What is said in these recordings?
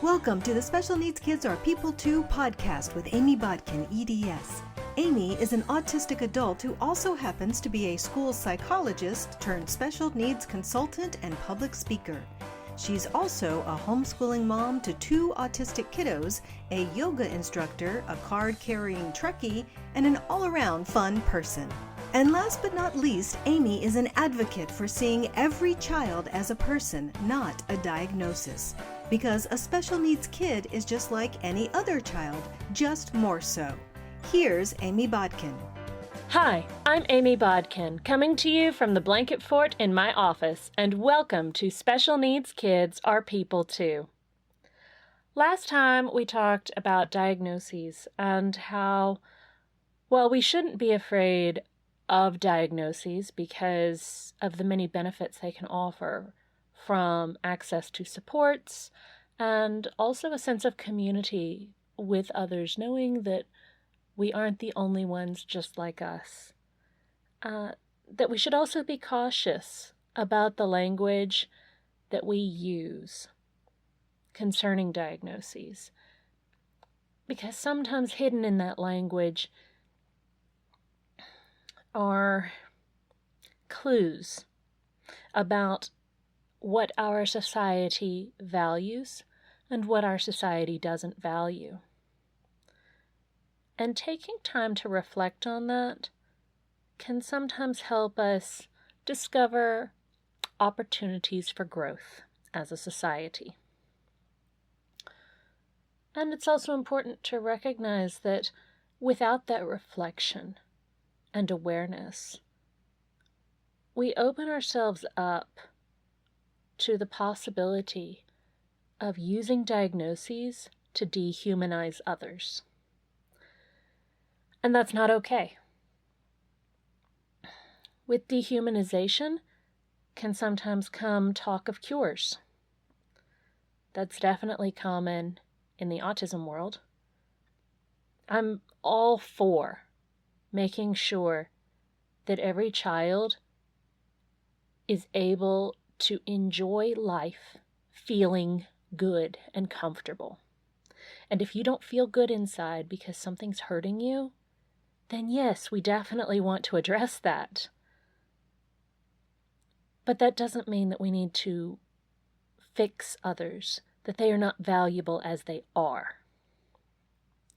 Welcome to the Special Needs Kids Are People Too podcast with Amy Bodkin, EDS. Amy is an autistic adult who also happens to be a school psychologist turned special needs consultant and public speaker. She's also a homeschooling mom to 2 autistic kiddos, a yoga instructor, a card-carrying Trekkie, and an all-around fun person. And last but not least, Amy is an advocate for seeing every child as a person, not a diagnosis. Because a special needs kid is just like any other child, just more so. Here's Amy Bodkin. Hi, I'm Amy Bodkin, coming to you from the blanket fort in my office, and welcome to Special Needs Kids Are People Too. Last time we talked about diagnoses and how, well, we shouldn't be afraid of diagnoses because of the many benefits they can offer, from access to supports and also a sense of community with others, knowing that we aren't the only ones just like us. That we should also be cautious about the language that we use concerning diagnoses, because sometimes hidden in that language are clues about what our society values and what our society doesn't value. And taking time to reflect on that can sometimes help us discover opportunities for growth as a society. And it's also important to recognize that without that reflection and awareness, we open ourselves up to the possibility of using diagnoses to dehumanize others. And that's not okay. With dehumanization can sometimes come talk of cures. That's definitely common in the autism world. I'm all for making sure that every child is able to enjoy life feeling good and comfortable. And if you don't feel good inside because something's hurting you, then yes, we definitely want to address that. But that doesn't mean that we need to fix others, that they are not valuable as they are.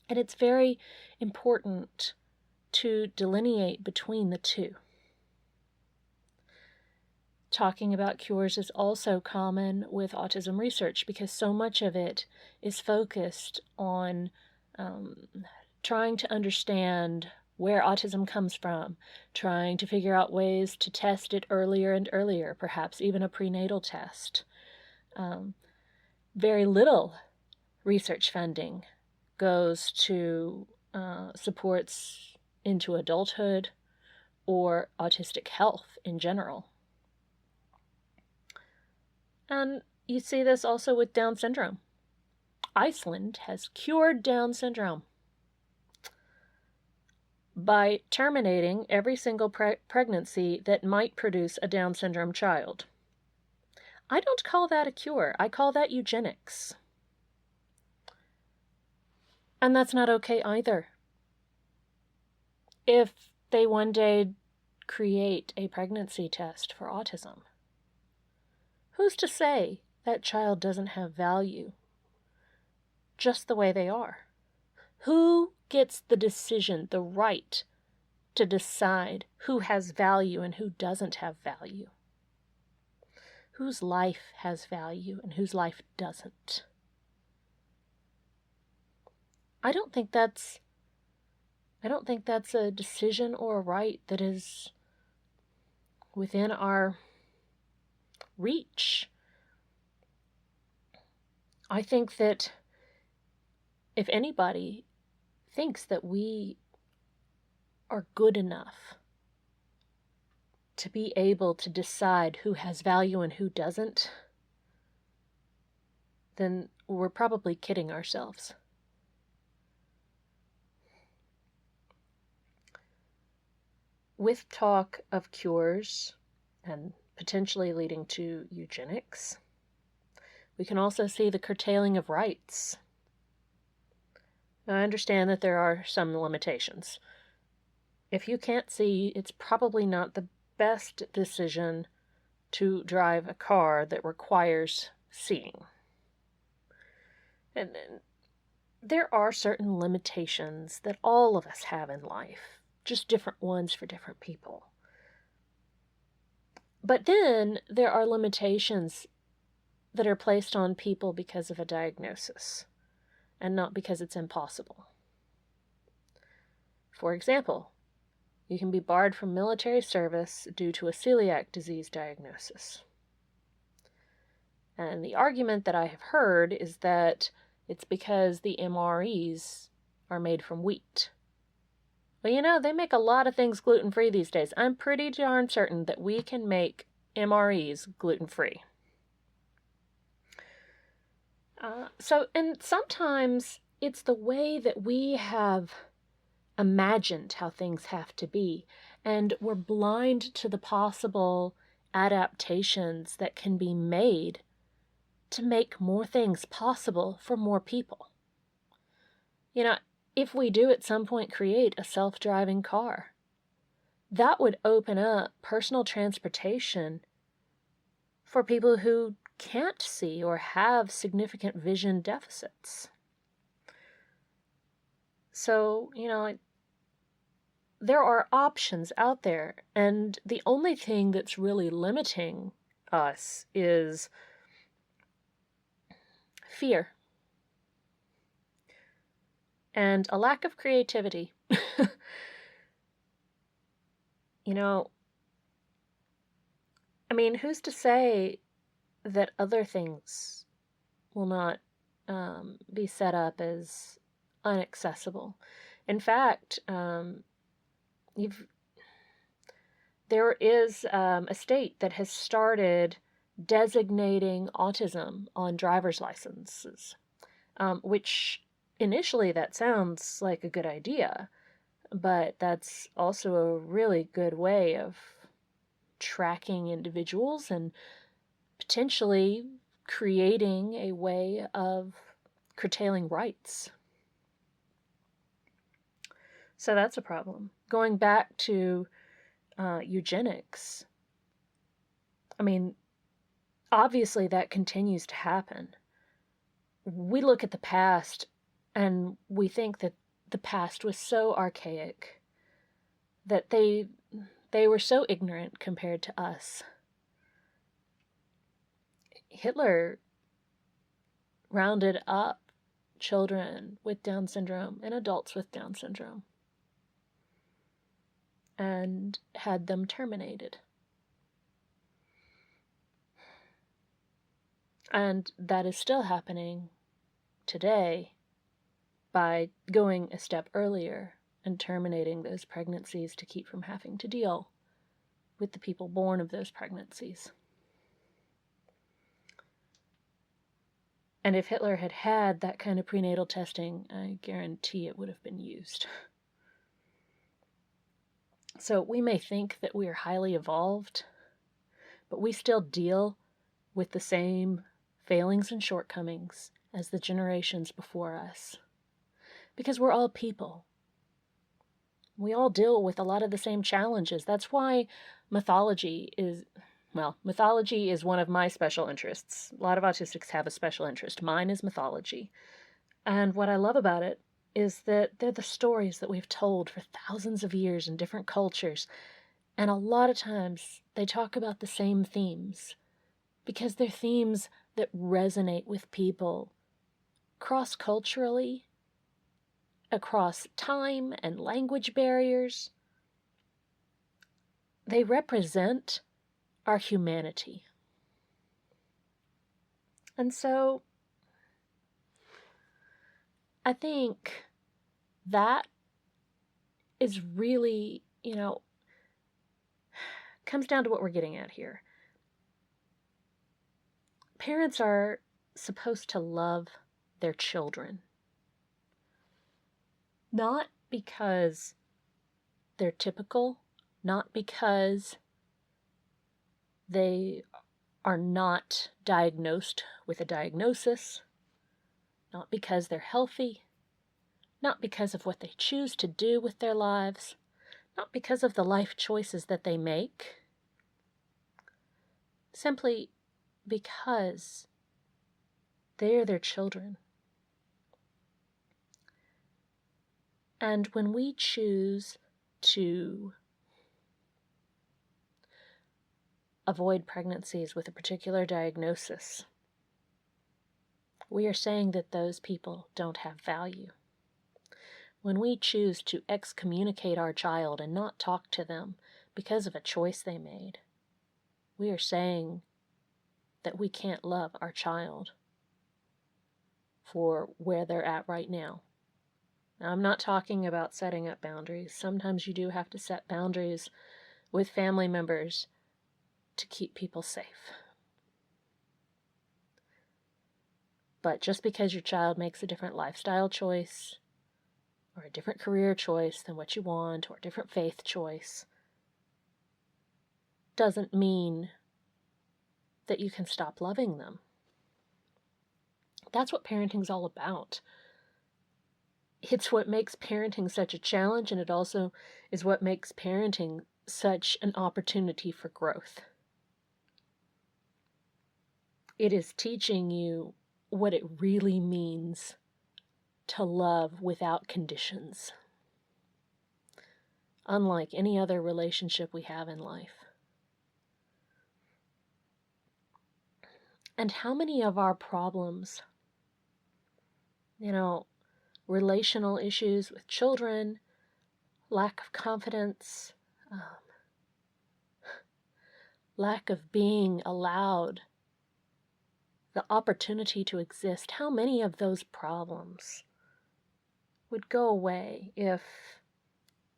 And it's very important to delineate between the two. Talking about cures is also common with autism research because so much of it is focused on trying to understand where autism comes from, trying to figure out ways to test it earlier and earlier, perhaps even a prenatal test. Very little research funding goes to supports into adulthood or autistic health in general. And you see this also with Down syndrome. Iceland has cured Down syndrome by terminating every single pregnancy that might produce a Down syndrome child. I don't call that a cure. I call that eugenics. And that's not okay either. If they one day create a pregnancy test for autism, who's to say that child doesn't have value just the way they are? Who gets the decision, the right to decide who has value and who doesn't have value? Whose life has value and whose life doesn't? I don't think that's a decision or a right that is within our reach. I think that if anybody thinks that we are good enough to be able to decide who has value and who doesn't, then we're probably kidding ourselves. With talk of cures and potentially leading to eugenics, We can also see the curtailing of rights. Now, I understand that there are some limitations. If you can't see, it's probably not the best decision to drive a car that requires seeing. And there are certain limitations that all of us have in life, just different ones for different people. But then there are limitations that are placed on people because of a diagnosis, and not because it's impossible. For example, you can be barred from military service due to a celiac disease diagnosis. And the argument that I have heard is that it's because the MREs are made from wheat. Well, they make a lot of things gluten-free these days. I'm pretty darn certain that we can make MREs gluten-free. And sometimes it's the way that we have imagined how things have to be, and we're blind to the possible adaptations that can be made to make more things possible for more people. If we do at some point create a self-driving car, that would open up personal transportation for people who can't see or have significant vision deficits. So, there are options out there, and the only thing that's really limiting us is fear and a lack of creativity. Who's to say that other things will not be set up as inaccessible? In fact, there is a state that has started designating autism on driver's licenses, which initially that sounds like a good idea, but that's also a really good way of tracking individuals and potentially creating a way of curtailing rights. So that's a problem. Going back to eugenics, obviously that continues to happen. We look at the past and we think that the past was so archaic, that they were so ignorant compared to us. Hitler rounded up children with Down syndrome and adults with Down syndrome and had them terminated. And that is still happening today by going a step earlier and terminating those pregnancies to keep from having to deal with the people born of those pregnancies. And if Hitler had had that kind of prenatal testing, I guarantee it would have been used. So we may think that we are highly evolved, but we still deal with the same failings and shortcomings as the generations before us. Because we're all people. We all deal with a lot of the same challenges. That's why mythology is one of my special interests. A lot of autistics have a special interest. Mine is mythology. And what I love about it is that they're the stories that we've told for thousands of years in different cultures. And a lot of times they talk about the same themes because they're themes that resonate with people cross-culturally, across time and language barriers. They represent our humanity. And so I think that is really, comes down to what we're getting at here. Parents are supposed to love their children. Not because they're typical, not because they are not diagnosed with a diagnosis, not because they're healthy, not because of what they choose to do with their lives, not because of the life choices that they make, simply because they are their children. And when we choose to avoid pregnancies with a particular diagnosis, we are saying that those people don't have value. When we choose to excommunicate our child and not talk to them because of a choice they made, we are saying that we can't love our child for where they're at right now. Now, I'm not talking about setting up boundaries. Sometimes you do have to set boundaries with family members to keep people safe. But just because your child makes a different lifestyle choice, or a different career choice than what you want, or a different faith choice, doesn't mean that you can stop loving them. That's what parenting's all about. It's what makes parenting such a challenge, and it also is what makes parenting such an opportunity for growth. It is teaching you what it really means to love without conditions, unlike any other relationship we have in life. And how many of our problems, relational issues with children, lack of confidence, lack of being allowed the opportunity to exist, how many of those problems would go away if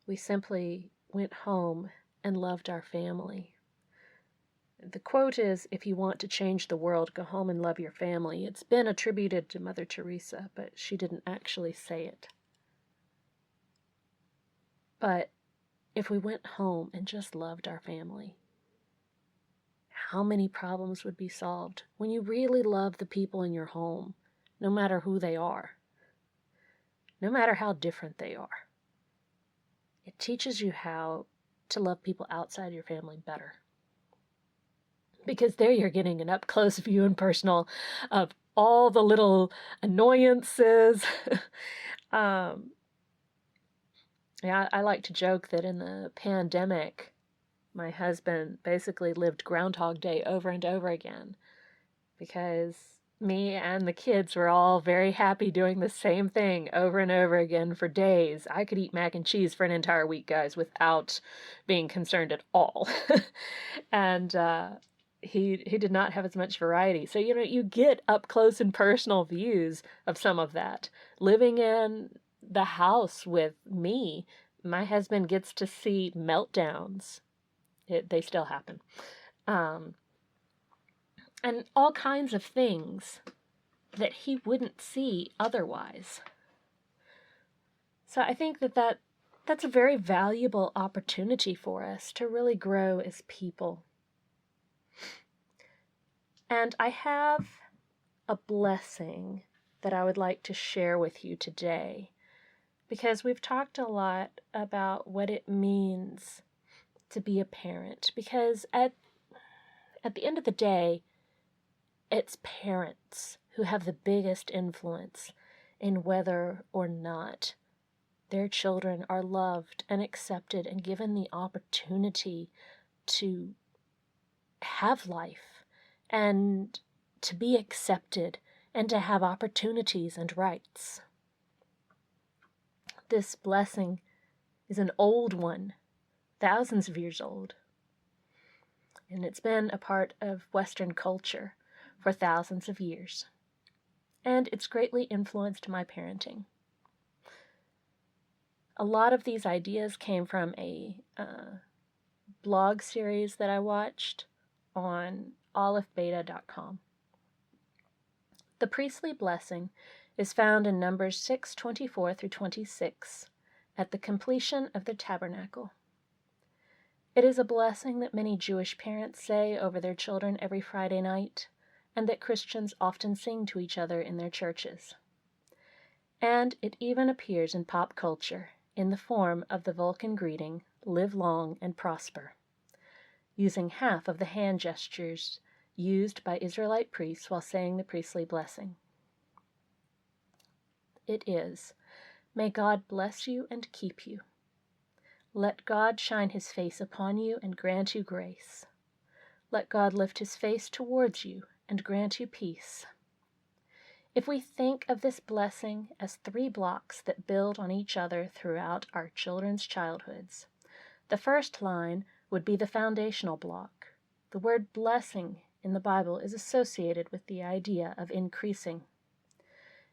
we simply went home and loved our family? The quote is, "If you want to change the world, go home and love your family." It's been attributed to Mother Teresa, but she didn't actually say it. But if we went home and just loved our family, how many problems would be solved when you really love the people in your home, no matter who they are, no matter how different they are? It teaches you how to love people outside your family better. Because there you're getting an up-close view and personal of all the little annoyances. I like to joke that in the pandemic, my husband basically lived Groundhog Day over and over again, because me and the kids were all very happy doing the same thing over and over again for days. I could eat mac and cheese for an entire week, guys, without being concerned at all. And he did not have as much variety. So, you get up close and personal views of some of that. Living in the house with me, my husband gets to see meltdowns. They still happen. And all kinds of things that he wouldn't see otherwise. So I think that's a very valuable opportunity for us to really grow as people. And I have a blessing that I would like to share with you today, because we've talked a lot about what it means to be a parent, because at the end of the day, it's parents who have the biggest influence in whether or not their children are loved and accepted and given the opportunity to have life and to be accepted and to have opportunities and rights. This blessing is an old one, thousands of years old, and it's been a part of Western culture for thousands of years, and it's greatly influenced my parenting. A lot of these ideas came from a blog series that I watched on olivebeta.com. The priestly blessing is found in Numbers 6:24 through 26 at the completion of the tabernacle. It is a blessing that many Jewish parents say over their children every Friday night, and that Christians often sing to each other in their churches. And it even appears in pop culture in the form of the Vulcan greeting, "Live long and prosper," using half of the hand gestures used by Israelite priests while saying the priestly blessing. It is, "May God bless you and keep you. Let God shine his face upon you and grant you grace. Let God lift his face towards you and grant you peace." If we think of this blessing as 3 blocks that build on each other throughout our children's childhoods, the first line would be the foundational block. The word blessing in the Bible is associated with the idea of increasing.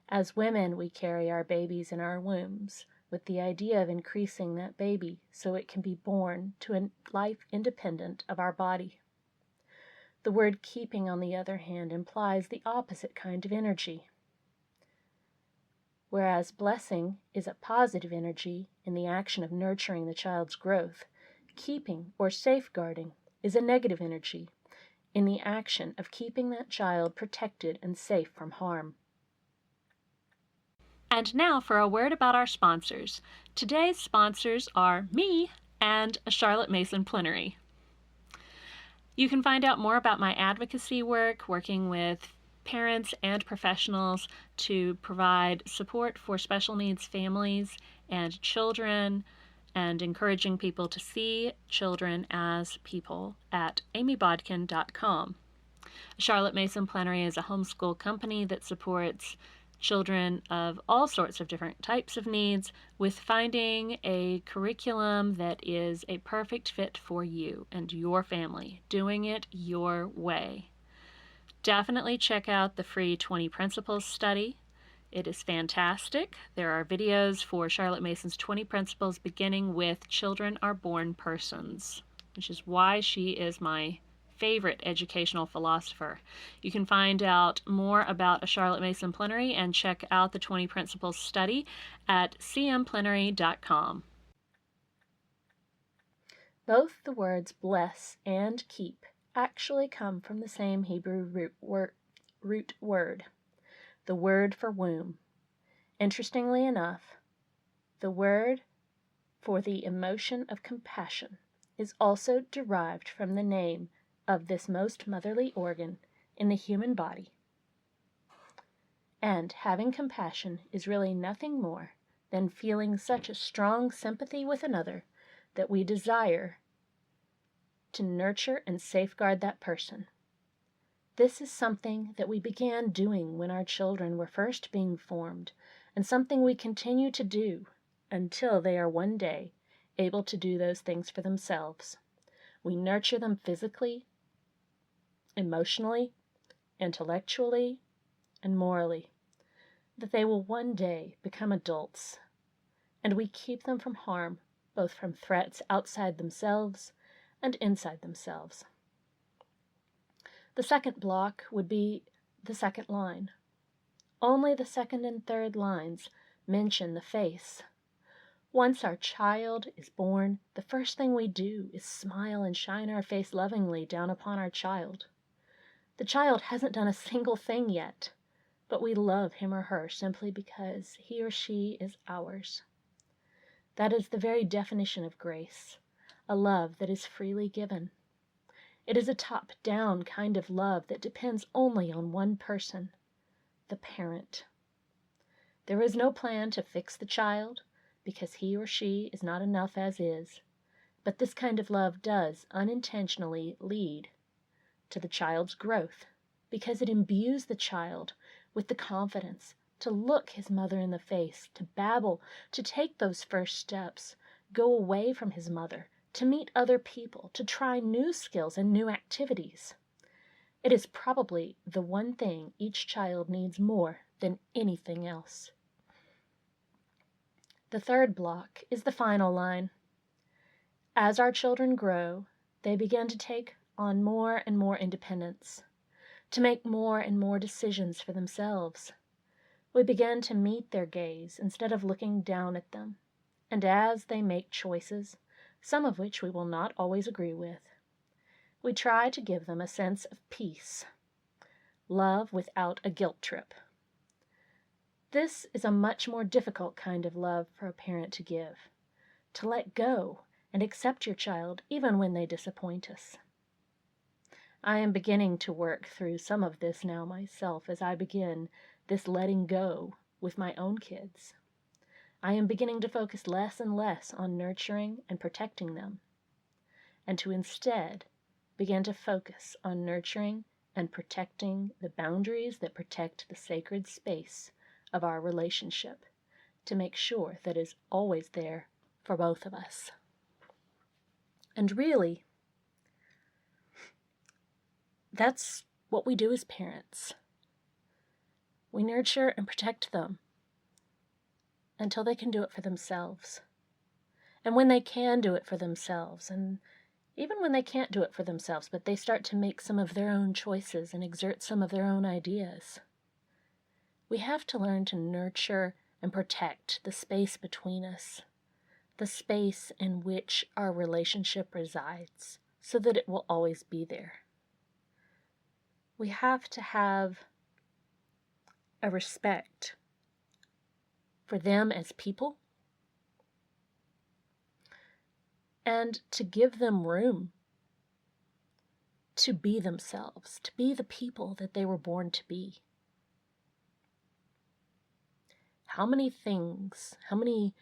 As women, we carry our babies in our wombs with the idea of increasing that baby so it can be born to a life independent of our body. The word keeping, on the other hand, implies the opposite kind of energy. Whereas blessing is a positive energy in the action of nurturing the child's growth, keeping or safeguarding is a negative energy in the action of keeping that child protected and safe from harm. And now for a word about our sponsors. Today's sponsors are me and a Charlotte Mason plenary. You can find out more about my advocacy work, working with parents and professionals to provide support for special needs families and children, and encouraging people to see children as people at amybodkin.com. Charlotte Mason Plenary is a homeschool company that supports children of all sorts of different types of needs with finding a curriculum that is a perfect fit for you and your family, doing it your way. Definitely check out the free 20 Principles study. It is fantastic. There are videos for Charlotte Mason's 20 Principles beginning with "Children are born persons," which is why she is my favorite educational philosopher. You can find out more about a Charlotte Mason plenary and check out the 20 Principles study at cmplenary.com. Both the words bless and keep actually come from the same Hebrew root word, the word for womb. Interestingly enough, the word for the emotion of compassion is also derived from the name of this most motherly organ in the human body. And having compassion is really nothing more than feeling such a strong sympathy with another that we desire to nurture and safeguard that person. This is something that we began doing when our children were first being formed, and something we continue to do until they are one day able to do those things for themselves. We nurture them physically, emotionally, intellectually, and morally, that they will one day become adults, and we keep them from harm, both from threats outside themselves and inside themselves. The second block would be the second line. Only the second and third lines mention the face. Once our child is born, the first thing we do is smile and shine our face lovingly down upon our child. The child hasn't done a single thing yet, but we love him or her simply because he or she is ours. That is the very definition of grace, a love that is freely given. It is a top-down kind of love that depends only on one person, the parent. There is no plan to fix the child, because he or she is not enough as is, but this kind of love does unintentionally lead to the child's growth, because it imbues the child with the confidence to look his mother in the face, to babble, to take those first steps, go away from his mother, to meet other people, to try new skills and new activities. It is probably the one thing each child needs more than anything else. The third block is the final line. As our children grow, they begin to take on more and more independence, to make more and more decisions for themselves. We begin to meet their gaze instead of looking down at them, and as they make choices, some of which we will not always agree with. We try to give them a sense of peace, love without a guilt trip. This is a much more difficult kind of love for a parent to give, to let go and accept your child even when they disappoint us. I am beginning to work through some of this now myself as I begin this letting go with my own kids. I am beginning to focus less and less on nurturing and protecting them, and to instead begin to focus on nurturing and protecting the boundaries that protect the sacred space of our relationship, to make sure that it is always there for both of us. And really, that's what we do as parents. We nurture and protect them until they can do it for themselves. And when they can do it for themselves, and even when they can't do it for themselves, but they start to make some of their own choices and exert some of their own ideas, we have to learn to nurture and protect the space between us, the space in which our relationship resides, so that it will always be there. We have to have a respect for them as people, and to give them room to be themselves, to be the people that they were born to be. How many things, how many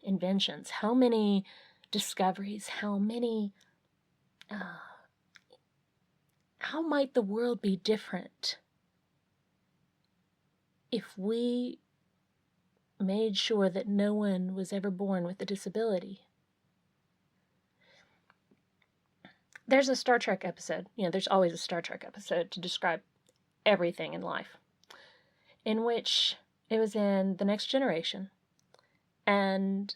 inventions, how many discoveries, how might the world be different if we made sure that no one was ever born with a disability? There's a Star Trek episode, there's always a Star Trek episode to describe everything in life, in which it was in The Next Generation, and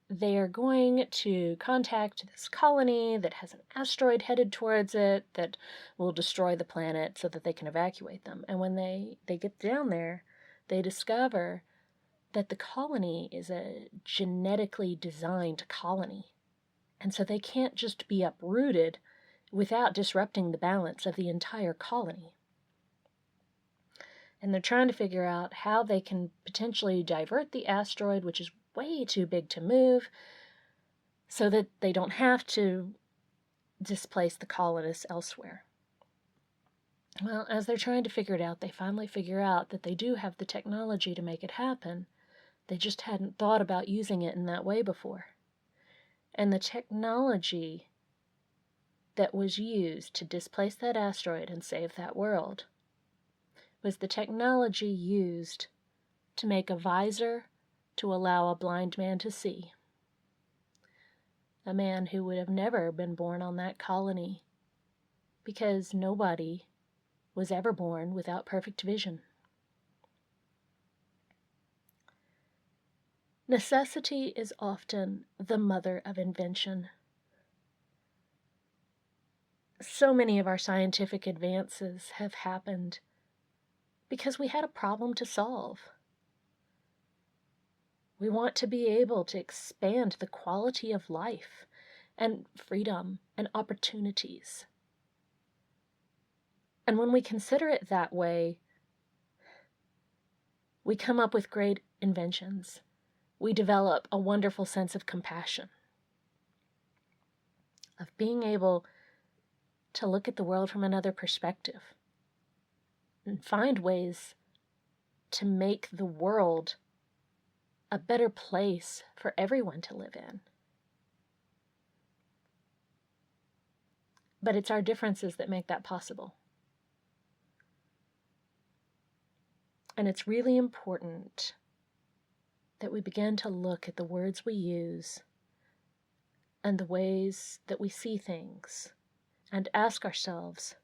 they are going to contact this colony that has an asteroid headed towards it that will destroy the planet so that they can evacuate them. And when they get down there, they discover that the colony is a genetically designed colony. And so they can't just be uprooted without disrupting the balance of the entire colony. And they're trying to figure out how they can potentially divert the asteroid, which is way too big to move, so that they don't have to displace the colonists elsewhere. Well, as they're trying to figure it out, they finally figure out that they do have the technology to make it happen. They just hadn't thought about using it in that way before. And the technology that was used to displace that asteroid and save that world was the technology used to make a visor to allow a blind man to see. A man who would have never been born on that colony, because nobody was ever born without perfect vision. Necessity is often the mother of invention. So many of our scientific advances have happened because we had a problem to solve. We want to be able to expand the quality of life and freedom and opportunities. And when we consider it that way, we come up with great inventions. We develop a wonderful sense of compassion, of being able to look at the world from another perspective and find ways to make the world a better place for everyone to live in. But it's our differences that make that possible. And it's really important that we begin to look at the words we use and the ways that we see things and ask ourselves,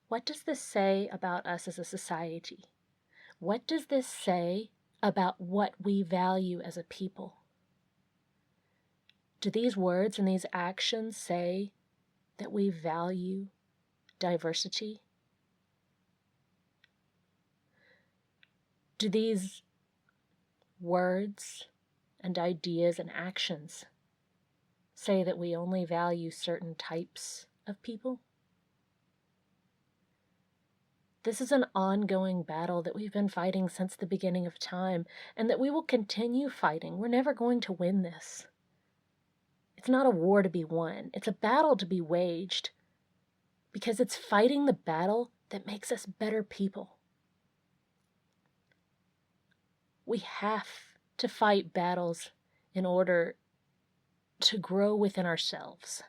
what does this say about us as a society? What does this say about what we value as a people? Do these words and these actions say that we value diversity? Do these words and ideas and actions say that we only value certain types of people? This is an ongoing battle that we've been fighting since the beginning of time, and that we will continue fighting. We're never going to win this. It's not a war to be won. It's a battle to be waged, because it's fighting the battle that makes us better people. We have to fight battles in order to grow within ourselves.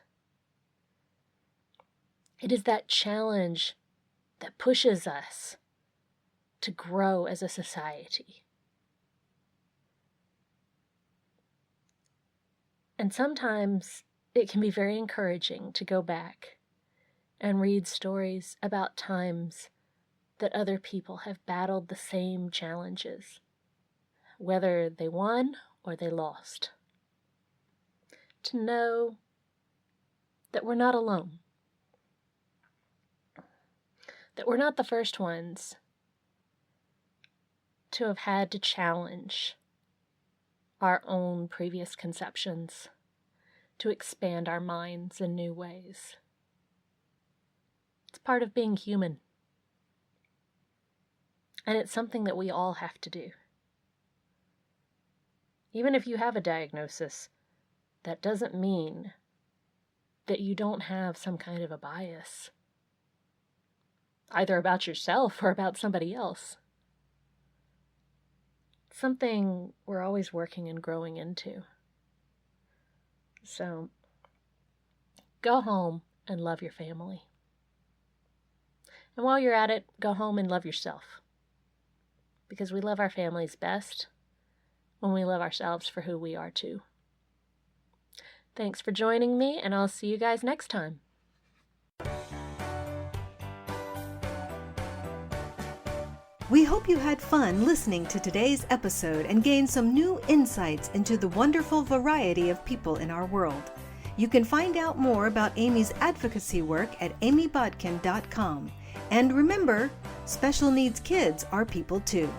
It is that challenge that pushes us to grow as a society. And sometimes it can be very encouraging to go back and read stories about times that other people have battled the same challenges, whether they won or they lost. To know that we're not alone. That we're not the first ones to have had to challenge our own previous conceptions, to expand our minds in new ways. It's part of being human. And it's something that we all have to do. Even if you have a diagnosis, that doesn't mean that you don't have some kind of a bias, either about yourself or about somebody else. It's something we're always working and growing into. So, go home and love your family. And while you're at it, go home and love yourself. Because we love our families best when we love ourselves for who we are too. Thanks for joining me, and I'll see you guys next time. We hope you had fun listening to today's episode and gained some new insights into the wonderful variety of people in our world. You can find out more about Amy's advocacy work at amybodkin.com. And remember, special needs kids are people too.